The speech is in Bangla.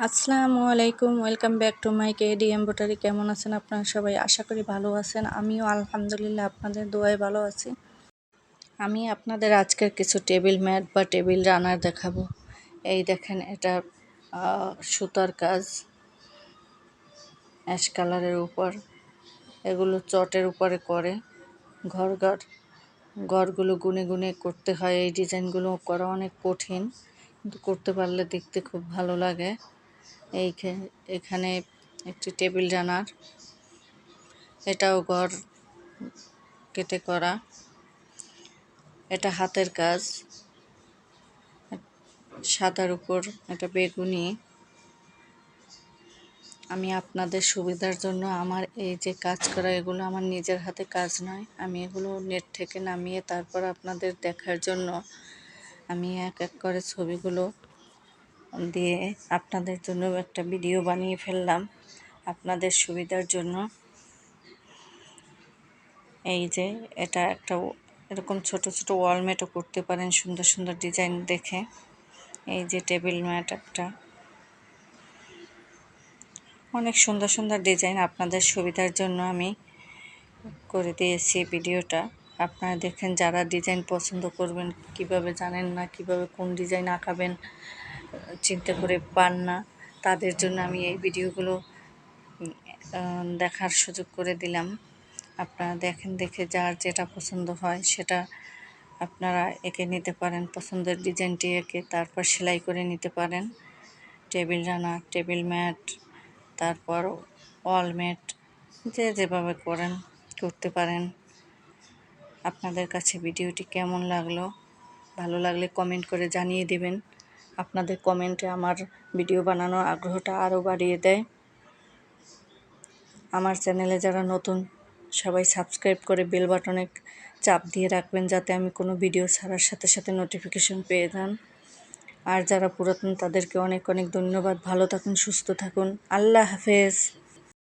আসসালামু আলাইকুম, welcome back to my KD embroidery. কেমন আছেন আপনারা সবাই? আশা করি ভালো আছেন। আমিও আলহামদুলিল্লাহ আপনাদের দোয়ায় ভালো আছি। আমি আপনাদের আজকের কিছু টেবিল ম্যাট বা টেবিল রানার দেখাবো। এই দেখেন, এটা সুতার কাজ, অ্যাশ কালারের উপর। এগুলো চটের উপরে করে ঘরগুলো গুনে গুনে করতে হয়। এই ডিজাইনগুলো করা অনেক কঠিন, কিন্তু করতে পারলে দেখতে খুব ভালো লাগে। এখানে একটি টেবিল রানার, এটাও ঘর কেটে করা। এটা হাতের কাজ, সাদার উপর এটা বেগুনি। আমি আপনাদের সুবিধার জন্য আমার এই যে কাজ করা, এগুলো আমার নিজের হাতে কাজ নয়। আমি এগুলো নেট থেকে নামিয়ে তারপর আপনাদের দেখার জন্য আমি এক এক করে ছবিগুলো দিয়ে আপনাদের জন্য একটা ভিডিও বানিয়ে ফেললাম আপনাদের সুবিধার জন্য। এই যে এটা একটা এরকম ছোট ছোট ওয়ালমেটও করতে পারেন সুন্দর সুন্দর ডিজাইন দেখে। এই যে টেবিল ম্যাট একটা, অনেক সুন্দর সুন্দর ডিজাইন আপনাদের সুবিধার জন্য আমি করে দিয়েছি ভিডিওটা। আপনারা দেখেন, যারা ডিজাইন পছন্দ করবেন, কিভাবে জানেন না কিভাবে কোন ডিজাইন আঁকাবেন চিন্তা করে পান না, তাদের জন্য আমি এই ভিডিওগুলো দেখার সুযোগ করে দিলাম। আপনারা দেখেন, দেখে যার যেটা পছন্দ হয় সেটা আপনারা এঁকে নিতে পারেন। পছন্দের ডিজাইনটি এঁকে তারপর সেলাই করে নিতে পারেন। টেবিল রানার, টেবিল ম্যাট, তারপর ওয়ালমেট, যে যেভাবে করতে পারেন। আপনাদের কাছে ভিডিওটি কেমন লাগলো? ভালো লাগলে কমেন্ট করে জানিয়ে দিবেন। আপনাদের কমেন্টে আমার ভিডিও বানানোর আগ্রহটা আরও বাড়িয়ে দেয়। আমার চ্যানেলে যারা নতুন, সবাই সাবস্ক্রাইব করে বেল বাটনে চাপ দিয়ে রাখবেন, যাতে আমি কোনো ভিডিও ছাড়ার সাথে সাথে নোটিফিকেশন পেয়ে যান। আর যারা পুরাতন, তাদেরকে অনেক অনেক ধন্যবাদ। ভালো থাকুন, সুস্থ থাকুন। আল্লাহ হাফেজ।